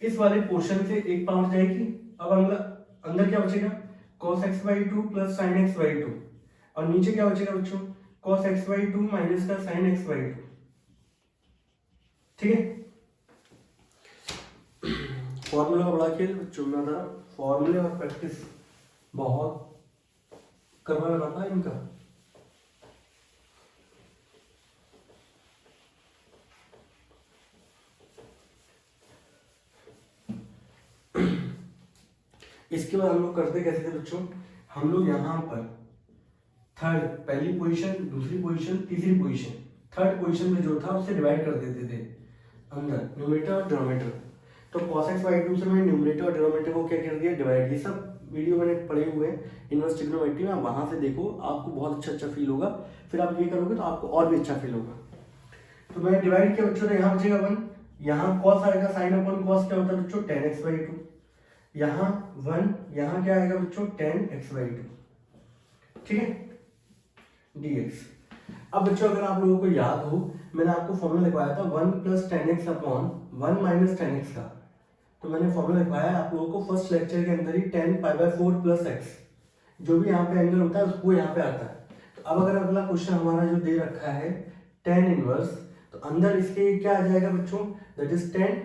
इस वाले पोर्शन से एक पावर जाएगी। अब अंदर क्या बचेगा, cos x by two plus sin x by two, और नीचे क्या बचेगा बच्चों, cos x by two minus का sin x बाई टू। ठीक है, फॉर्मूला का बड़ा खेल बच्चों में था, फॉर्मूले और प्रैक्टिस बहुत करना रहता है इनका। इसके बाद हम लोग करते कैसे थे बच्चों, हम लोग यहाँ पर थर्ड, पहली पोजीशन, दूसरी पोजीशन, तीसरी पोजीशन, थर्ड पोजीशन में जो था उससे डिवाइड कर देते थे अंदर न्यूमरेटर और डिनोमिनेटर। तो cos x बाई टू से मैंने न्यूमरेटर और डिनोमिनेटर को क्या कर दिया, डिवाइड। ये सब वीडियो मैंने पढ़े हुए हैं इनवर्स ट्रिग्नोमेट्री में, वहां से देखो, आपको बहुत अच्छा फील होगा। फिर आप ये करोगे तो आपको और भी अच्छा फील होगा। तो मैंने डिवाइड किया बच्चों, तो यहाँ बचेगा 1, यहाँ cos आएगा, साइन अपॉन cos क्या होता है बच्चों, tan x बाई टू, यहाँ 1, यहाँ क्या आएगा बच्चों, tan x बाई टू। ठीक है, dx। अब बच्चों अगर आप लोगों को याद हो, मैंने आपको फॉर्मूला लिखवाया था 1 plus ten x upon 1 minus ten x का। तो मैंने फॉर्मूला लिखवाया आप लोगों को फर्स्ट लेक्चर के अंदर ही, 10 पाई बाय 4 प्लस एक्स, जो भी यहाँ पे एंगल होता है वो यहाँ पे आता है। तो अब अगर अगला क्वेश्चन हमारा जो दे रखा है tan इनवर्स, तो अंदर इसके क्या आ जाएगा बच्चों, दैट इज 10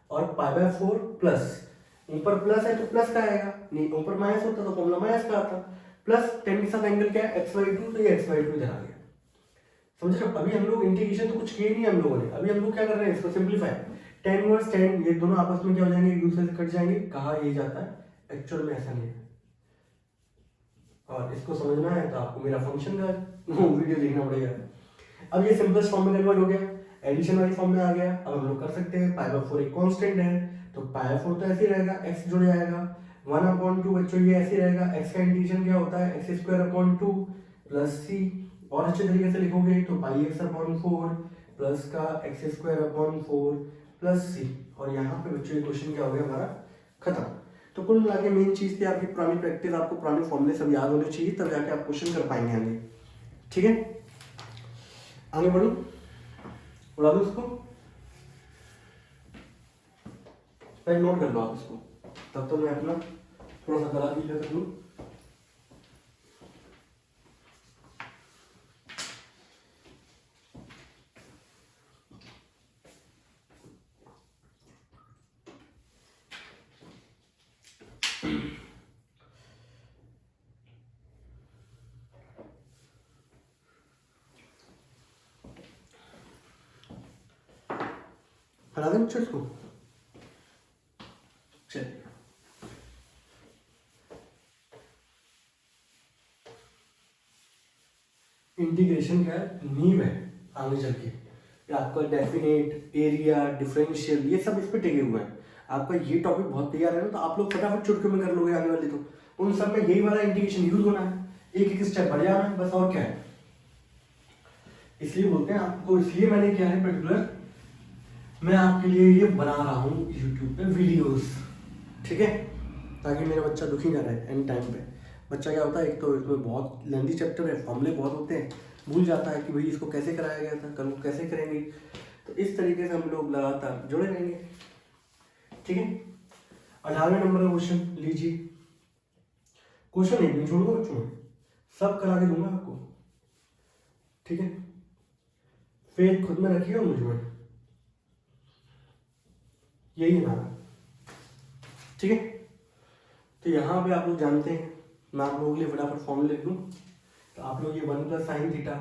और पाई बाय 4 प्लस, ऊपर प्लस है तो प्लस का आएगा, नहीं ऊपर माइनस होता तो फॉर्मूला माइनस का आता, प्लस 10 के साथ एंगल क्या है, x बाई टू, तो ये x बाई टू इधर आ गया। समझ रहे हो, अभी हम लोग इंटीग्रेशन तो कुछ किए नहीं हम लोगों ने, अभी हम लोग क्या कर रहे हैं, इसको सिंपलीफाई। tan इनवर्स tan, ये दोनों आपस में क्या हो जाएंगे, एक दूसरे से कट जाएंगे, कहा ये जाता है, एक्चुअल में ऐसा नहीं है। और इसको समझना है तो आपको मेरा फंक्शन का वीडियो देखना पड़ेगा। अब ये सिंपलेस्ट फॉर्म में कन्वर्ट हो गया, एडिशन वाली फॉर्म में आ गया। अब हम लोग कर सकते हैं, पाई बाय 4 एक कांस्टेंट है, तो पाई बाय 4 तो ऐसे ही रहेगा, x जुड़ जाएगा, 1/2 बच्चों ये ऐसे ही रहेगा, x का इंटीग्रेशन क्या होता है, x square upon 2 plus c, और अच्छे तरीके से लिखोगे तो पाई x अपॉन 4 प्लस का x square upon 4 plus c, और यहाँ पे बच्चों ये क्वेश्चन क्या हो गया हमारा खत्म। तो कुल मिला के मेन चीज थी आपकी पुरानी प्रैक्टिस, आपको पुराने फॉर्मूले सब याद होने चाहिए, तब जाके आप क्वेश्चन कर पाएंगे आगे। ठीक है, आगे बढ़ो, उड़ा दो उसको, पहले नोट कर लो आप इसको, तब तो मैं अपना थोड़ा सा गला भी कर लूँ। हटा दें बच्चों इसको, चलिए। इंटीग्रेशन क्या है, नींव है आगे चल के, आपका डेफिनेट, एरिया, डिफरेंशियल, ये सब इस पे टिके हुए हैं। आपका ये टॉपिक बहुत तैयार है ना, तो आप लोग फटाफट चुटकी में कर लोगे आने वाले, तो उन सब में यही वाला इंटीग्रेशन यूज होना है, एक एक स्टेप बढ़ जाना है बस, और क्या है। इसलिए बोलते हैं आपको, इसलिए मैंने क्या है पर्टिकुलर, मैं आपके लिए ये बना रहा हूँ यूट्यूब पे वीडियोस, ठीक है, ताकि मेरा बच्चा दुखी ना रहे एंड टाइम पे। बच्चा क्या होता है, एक तो इसमें बहुत लेंथी चैप्टर है, फॉर्मूले बहुत होते हैं, भूल जाता है कि भाई इसको कैसे कराया गया था, कल को कैसे करेंगे। तो इस तरीके से हम लोग लगातार जुड़े रहेंगे। ठीक है, 18वें नंबर का क्वेश्चन लीजिए। क्वेश्चन एक नहीं छोड़ूंगा बच्चों में, सब करा के दूंगा आपको। ठीक है, फेथ खुद में रखिए और मुझ में, यही है नाम। ठीक है, तो यहाँ पे आप लोग जानते हैं, मैं आप लोगों के लिए फटाफट फॉर्मूला लिख दूँ। तो आप लोग ये 1 प्लस साइन थीटा,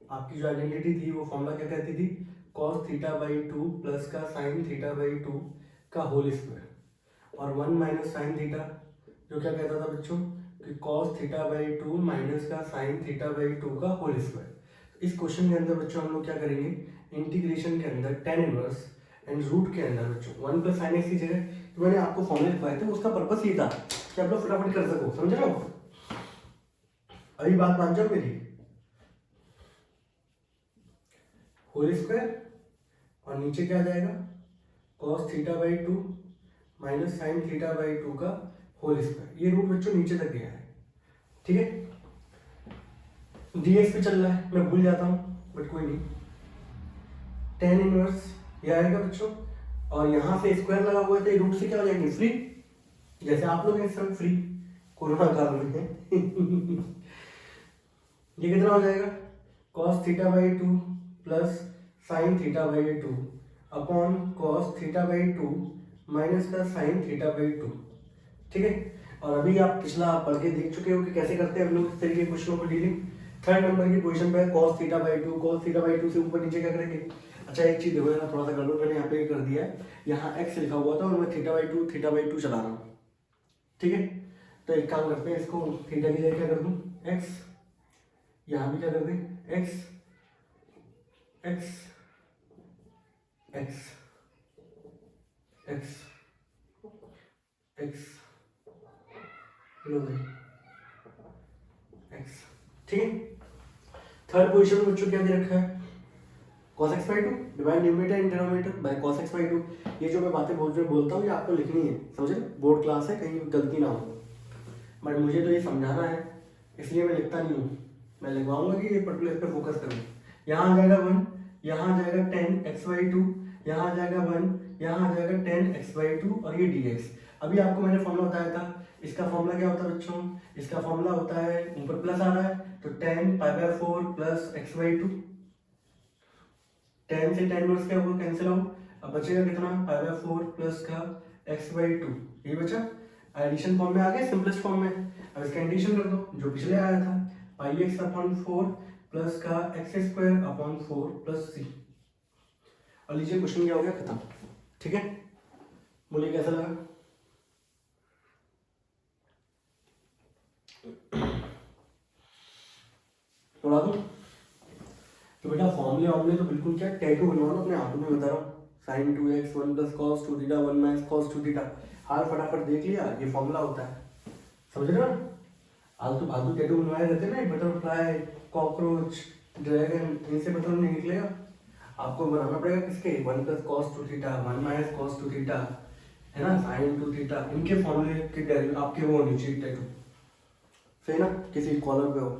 आपकी जो आइडेंटिटी थी वो फॉर्मूला क्या कहती थी, कॉस थीटा बाई 2 प्लस का साइन थीटा बाई 2 का होल स्क्वायर, और 1 माइनस साइन थीटा जो क्या कहता था बच्चों, कि कॉस थीटा बाई 2 माइनस का साइन थीटा बाई 2 का होल स्क्वायर। इस क्वेश्चन के अंदर बच्चों हम लोग क्या करेंगे, इंटीग्रेशन के अंदर tan इनवर्स एंड रूट के अंदर बच्चों 1 प्लस साइन एक्स की जगह तो मैंने आपको फॉर्मूले लिखवाए थे, उसका पर्पस ये था कि आप लोग फटाफट कर सको, समझ रहे हो। अभी बात मान जाओ मेरी, होल स्क्वायर और नीचे क्या आ जाएगा, cos theta by 2 minus sine theta by 2 का होल स्क्वायर। ये रूट बच्चों नीचे तक गया है, ठीक है। dx पे चल रहा है, मैं भूल जाता हूँ बट कोई नहीं। tan इनवर्स ये आएगा बच्चों, और यहाँ से स्क्वायर लगा हुआ है तो रूट से क्या हो जाएंगे, फ्री, जैसे आप लोग इस समय फ्री कोरोना काल में है। ये कितना हो जाएगा, cos theta by 2 plus sine theta by 2 upon cos theta by 2 minus का साइन थीटा बाई 2, ठीक है। और अभी आप पिछला पढ़ के देख चुके हो कि कैसे करते हैं हम लोग इस तरीके के क्वेश्चनों को डीलिंग। थर्ड नंबर की पोजीशन पे cos theta by 2, cos theta by 2 से ऊपर नीचे क्या करेंगे। अच्छा एक चीज देखो ना, थोड़ा सा गड़बड़ मैंने यहाँ पे कर दिया है, यहाँ x लिखा हुआ था और मैं थीटा बाई 2 चला रहा हूँ, ठीक है। तो एक काम करते हैं, इसको थीटा की जगह क्या कर दूँ x, यहाँ भी क्या कर दें x x x x x लो भाई x, ठीक है। थर्ड पोजीशन में बच्चों क्या दे रखा है, cos x by 2 divide numerator and denominator by cos x by 2। ये जो मैं बातें बोलता हूँ ये आपको लिखनी है, समझे, बोर्ड क्लास है, कहीं गलती ना हो। बट मुझे तो ये समझाना है इसलिए मैं लिखता नहीं हूँ, मैं लिखवाऊंगा कि ये पर्टिकुलर इस पर फोकस करें। यहाँ आ जाएगा 1, यहाँ आ जाएगा tan x बाई 2, यहाँ आ जाएगा 1, यहाँ आ जाएगा tan x बाई 2 और ये dx। अभी आपको मैंने फॉर्मूला बताया था, इसका फॉर्मूला क्या होता है बच्चों, इसका फॉर्मूला होता है, ऊपर प्लस आ रहा है तो tan pi by 4 plus x by 2, tan से tan इनवर्स क्या होगा, कैंसिल आउट, अब बचेगा कितना, पाई बाई 4 प्लस का x बाई 2, ये बचा। एडिशन फॉर्म में आ गया, सिंपलेस्ट फॉर्म में। अब इसका एडिशन कर दो जो पिछले आया था, पाई एक्स अपॉन 4 प्लस का एक्स स्क्वायर अपॉन 4 प्लस सी, और लीजिए क्वेश्चन क्या हो गया, खत्म, ठीक है। बोलिए कैसा लगा। थोड़ा दूं तो बेटा फॉर्मूले तो बिल्कुल क्या टैटू बनवाना अपने हाथों में, बता रहा हूँ, sin 2x 1 plus cos 2 theta 1 minus cos 2 theta, हाल फटाफट देख लिया, ये फॉर्मूला होता है, समझ रहे हो ना। आलतू फालतू टैटू बनवाए रहते ना, बटरफ्लाई, कॉकरोच, ड्रैगन, इनसे मतलब नहीं निकलेगा, आपको बनाना पड़ेगा किसके, 1 plus cos 2 theta 1 minus cos 2 theta, है ना, sin 2 थीटा, इनके फॉर्मूले के आपके वो होनी चाहिए टैटू, सही ना, किसी कॉलर पे हो,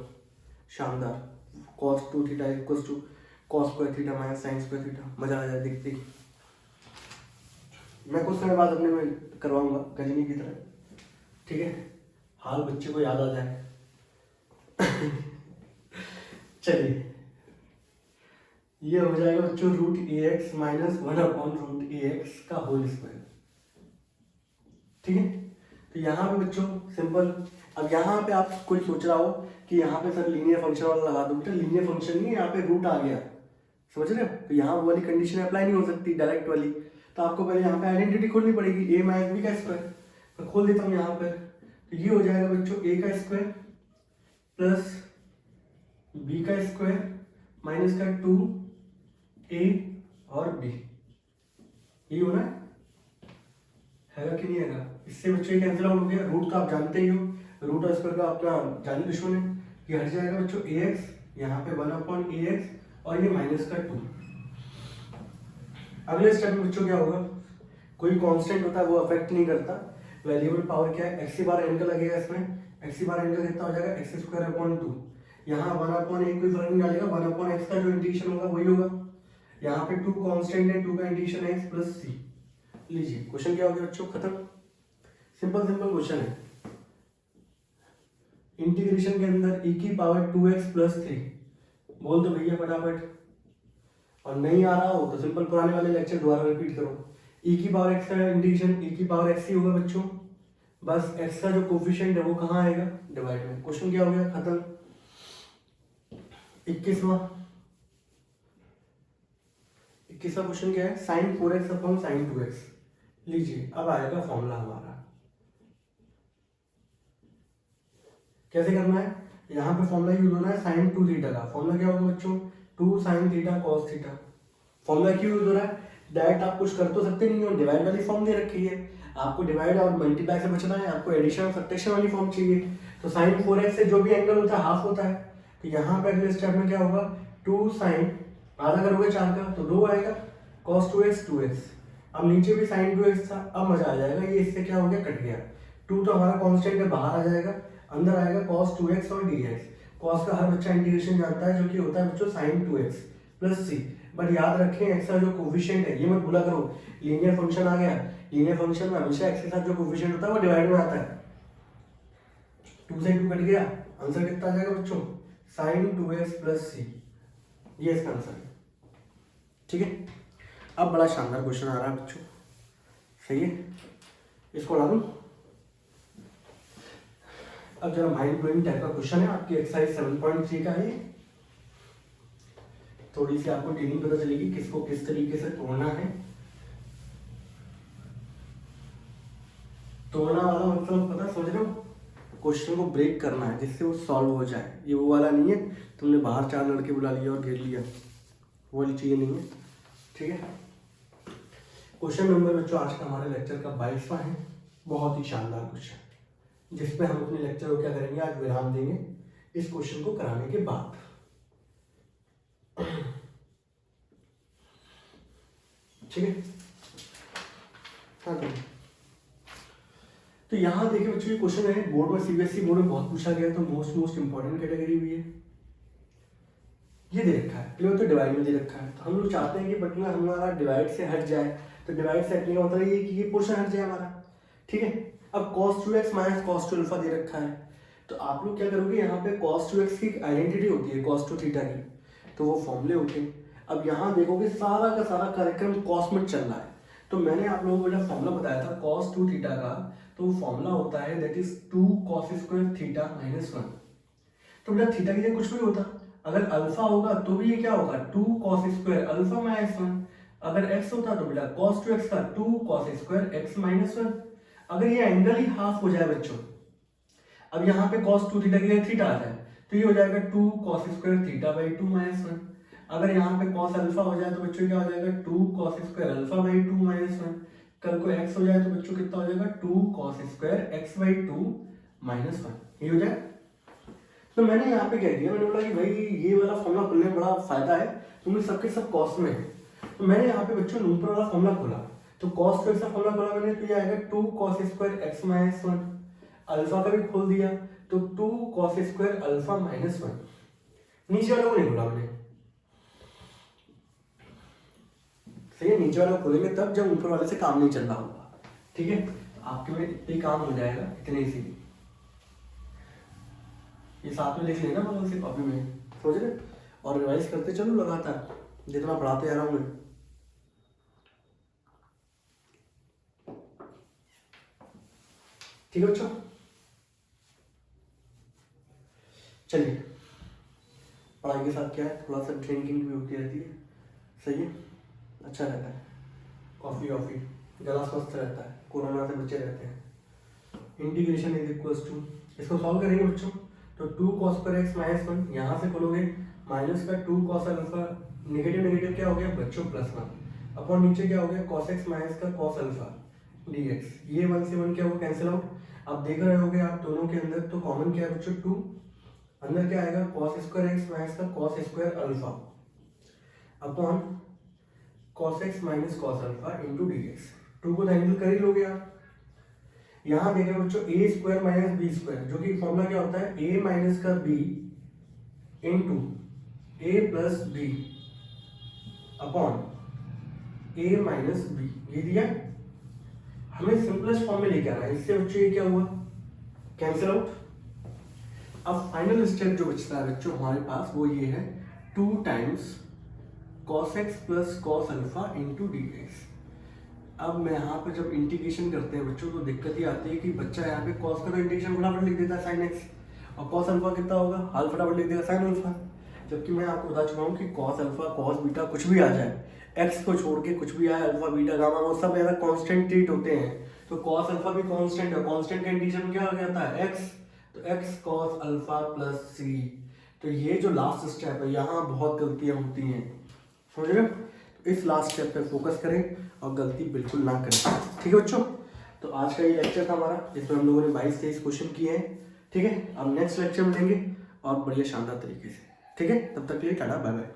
शानदार, cos 2 theta equals to cos square theta minus sin square theta, मजा आ जाए देखते ही। मैं कुछ समय बाद अपने में करवाऊंगा गजनी की तरह, ठीक है, हाल बच्चे को याद आ जाए। चलिए ये हो जाएगा बच्चों रूट ए एक्स माइनस 1 अपॉन रूट ए एक्स का होल स्क्वायर, ठीक है। तो यहाँ पे बच्चों सिंपल, अब यहाँ पे आप कोई सोच रहा हो कि यहाँ पे सर लीनियर फंक्शन वाला लगा दो, बेटा लीनियर फंक्शन नहीं, यहाँ पे रूट आ गया, समझ रहे हो, तो यहाँ वो वाली कंडीशन अप्लाई नहीं हो सकती डायरेक्ट वाली, तो आपको पहले यहाँ पे आइडेंटिटी खोलनी पड़ेगी, ए माइनस बी का स्क्वायर। मैं खोल देता हूँ यहाँ पर, तो ये हो जाएगा बच्चों ए का स्क्वायर प्लस बी का स्क्वायर माइनस का 2a और b, ये होना हैगा कि नहीं हैगा। इससे बच्चों कैंसिल आउट हो गया, रूट का आप जानते ही हो, रूट और स्क्वायर का अपना जानी दुश्मन है, ये हट जाएगा बच्चों ax, यहाँ पे 1 अपॉन ax और ये माइनस का 2। अगले स्टेप में बच्चों क्या होगा, कोई कांस्टेंट होता है वो अफेक्ट नहीं करता, वेरिएबल पावर क्या है, एक्स बार एन का लगेगा, इसमें एक्स बार एन का कितना हो जाएगा, एक्स स्क्वायर अपॉन 2, यहाँ 1 अपॉन ए कोई फर्क नहीं डालेगा, 1 अपॉन एक्स का जो इंटीग्रेशन होगा वही होगा, यहाँ पे 2 कांस्टेंट है, 2 का इंटीग्रेशन है एक्स प्लस सी। लीजिए क्वेश्चन क्या हो गया बच्चों, खत्म, सिंपल क्वेश्चन है। इंटीग्रेशन के अंदर e की पावर 2x प्लस 3, बोल दो भैया फटाफट, और नहीं आ रहा हो तो सिंपल पुराने वाले लेक्चर दोबारा रिपीट करो। e की पावर x का इंटीग्रेशन e की पावर x ही होगा बच्चों, बस x का जो कोफिशिएंट है वो कहाँ आएगा, डिवाइड में। क्वेश्चन क्या हो गया, खत्म। 21वां क्वेश्चन क्या है, sin 4x upon sin 2x। लीजिए अब आएगा फॉर्मूला हमारा, कैसे करना है, यहाँ पे फॉर्मूला यूज होना है साइन 2 थीटा का। फॉर्मूला क्या होगा बच्चों, 2 sine theta cos theta. Formula क्यों यूज हो रहा है, डायरेक्ट आप कुछ कर तो सकते नहीं हो, डिवाइड वाली फॉर्म दे रखी है, आपको डिवाइड और मल्टीप्लाई से बचना है, आपको एडिशन और सब्ट्रैक्शन वाली फॉर्म चाहिए। तो साइन 4x से जो भी एंगल होता है हाफ होता है, तो यहाँ पे अगले स्टेप में क्या होगा, 2 साइन आधा करोगे 4 का तो 2 आएगा, cos 2x 2x। अब नीचे भी साइन 2x था, अब मजा आ जाएगा, ये इससे क्या हो गया, कट गया। 2 तो हमारा कांस्टेंट है, बाहर आ जाएगा, अंदर आएगा cos 2x और dx। cos का हर बच्चा इंटीग्रेशन जानता है, जो कि होता है बच्चों sin 2x plus c। But याद रखें x का जो कोफिशिएंट है, ये मत भूला करो, लीनियर फंक्शन आ गया, लीनियर फंक्शन में हमेशा x के साथ जो कोफिशिएंट होता है वो डिवाइड में आता है। 2 से 2 कट गया, आंसर कितना आ जाएगा बच्चों, sin 2x प्लस c। ये इसका आंसर है, ठीक है। अब बड़ा शानदार क्वेश्चन आ रहा है बच्चों, सही है, इसको ला दूं। अब जरा माइंड ब्लोइंग टाइप का क्वेश्चन है, आपकी एक्सरसाइज 7.3 का है। थोड़ी सी आपको ट्रेनिंग पता चलेगी किसको किस तरीके से तोड़ना है। तोड़ना वाला मतलब पता, समझ रहे हो, क्वेश्चन को ब्रेक करना है जिससे वो सॉल्व हो जाए। ये वो वाला नहीं है तुमने बाहर 4 लड़के बुला लिया और घेर लिया, वो वाली चीज़ नहीं है, ठीक है। क्वेश्चन नंबर बच्चों आज का हमारे लेक्चर का 22वां है, बहुत ही शानदार क्वेश्चन, जिसपे हम अपने लेक्चर को क्या करेंगे, आज विराम देंगे इस क्वेश्चन को कराने के बाद। ठीक है, हाँ तो यहाँ देखिए बच्चों, ये क्वेश्चन है बोर्ड में, सीबीएसई बोर्ड में बहुत पूछा गया, तो मोस्ट इंपॉर्टेंट कैटेगरी भी है। ये दे रखा है, प्ले तो डिवाइड में दे रखा है, तो हम लोग चाहते हैं कि पर्टिकुलर हमारा डिवाइड से हट जाए, तो डिवाइड से हटने का मतलब ये कि ये पोर्शन हट जाए हमारा, ठीक है। अब cos 2x minus cos 2 alpha दे रखा है, तो आप लोग क्या करोगे, यहाँ पे cos 2x की आइडेंटिटी होती है cos 2 थीटा की, तो वो फॉर्मूले होते हैं। अब यहाँ देखोगे सारा का सारा कार्यक्रम cos में चल रहा है, तो मैंने आप लोगों को जब फॉर्मूला बताया था cos 2 थीटा का, तो वो फॉर्मूला होता है that is 2 cos square theta minus 1। तो बेटा थीटा की जगह कुछ भी होता, अगर अल्फा होगा तो भी ये क्या होगा, 2 cos स्क्वायर अल्फा माइनस 1। अगर x होता तो बेटा cos 2x का 2 cos स्क्वायर x माइनस 1। अगर ये एंगल ही हाफ हो जाए बच्चों, अब यहाँ पे cos 2 थीटा की जगह थीटा आ जाए, तो ये हो जाएगा 2 cos square theta by 2 minus 1। अगर यहाँ पे cos अल्फा हो जाए तो बच्चों क्या हो जाएगा, 2 cos square alpha by 2 minus 1। कल को x हो जाए तो बच्चों कितना हो जाएगा, 2 cos square x by 2 minus 1। ये हो जाए। तो मैंने यहाँ पे क्या किया, मैंने बोला कि भाई ये वाला फॉर्मूला खोलने में बड़ा फायदा है, तुम्हें सबके सब कॉस में है। तो मैंने यहाँ पे बच्चों ऊपर वाला फॉर्मूला खोला, तो cos स्क्वायर का फॉर्मूला खोला मैंने, तो ये आएगा 2 cos square x minus 1। Alpha का भी खोल दिया, तो 2 cos स्क्वायर अल्फा माइनस 1। नीचे वाले को नहीं खोला मैंने, सही है, नीचे वाला खोलेंगे तब जब ऊपर वाले से काम नहीं चल रहा होगा, ठीक है। आपके में इतने काम हो जाएगा, इतने इजीली। ये साथ में लिख लेना मतलब से कॉपी में, समझ रहे, और रिवाइज करते चलो लगातार जितना पढ़ाते आ रहा हूँ मैं। ठीक है बच्चों, चलिए पढ़ाई के साथ क्या है, थोड़ा सा ड्रिंकिंग भी होती रहती है, सही है, अच्छा रहता है, कॉफ़ी वॉफ़ी, गला स्वस्थ रहता है, कोरोना से बचे रहते हैं। इंटीग्रेशन इज इक्वल्स टू, इसको सॉल्व करेंगे बच्चों, तो 2 cos पर x माइनस 1, यहाँ से खोलोगे माइनस का 2 cos अल्फा, नेगेटिव नेगेटिव क्या हो गया बच्चों प्लस 1, अपॉन नीचे क्या हो गया cos x माइनस का cos अल्फा dx। ये 1 से 1 क्या हो कैंसिल आउट। अब देख रहे होगे आप दोनों के अंदर, तो कॉमन क्या है बच्चों 2, अंदर क्या आएगा cos स्क्वायर x माइनस का cos square alpha upon cos x minus cos alpha into dx। 2 को हैंडल कर ही लोगे आप। यहाँ देख रहे हो बच्चों ए स्क्वायर माइनस बी स्क्वायर, जो कि फॉर्मूला क्या होता है, ए माइनस का बी इंटू ए प्लस बी अपॉन ए माइनस बी, ये दिया। हमें सिंपलेस्ट फॉर्म में लेके आना है, इससे बच्चों ये क्या हुआ कैंसिल आउट। अब फाइनल स्टेप जो बचता है बच्चों हमारे पास वो ये है 2 times cos x plus cos alpha into dx। अब मैं यहाँ पर जब इंटीग्रेशन करते हैं बच्चों, तो दिक्कत ये आती है कि बच्चा यहाँ पे cos का तो इंटीग्रेशन फटाफट लिख देता है sin x, और cos अल्फा कितना होगा हाल फटाफट लिख देगा sin अल्फा। जबकि मैं आपको बता चुका हूँ कि cos अल्फा cos बीटा कुछ भी आ जाए, x को छोड़ के कुछ भी आए, अल्फा बीटा गामा वो सब ऐसा कांस्टेंट ट्रीट होते हैं। तो cos अल्फा भी कांस्टेंट है, कांस्टेंट का इंटीग्रेशन क्या हो जाता है x, तो एक्स कॉस अल्फा प्लस सी। तो ये जो लास्ट स्टेप है यहाँ बहुत गलतियाँ होती हैं, समझ रहे हो? तो इस लास्ट स्टेप पे फोकस करें और गलती बिल्कुल ना करें, ठीक है बच्चों? तो आज का ये लेक्चर था हमारा, जिसमें हम लोगों ने 22-23 क्वेश्चन किए हैं, ठीक है? अब नेक्स्ट लेक्चर मिलेंगे और बढ़िया शानदार तरीके से, ठीक है? तब तक के लिए टाटा बाय बाय।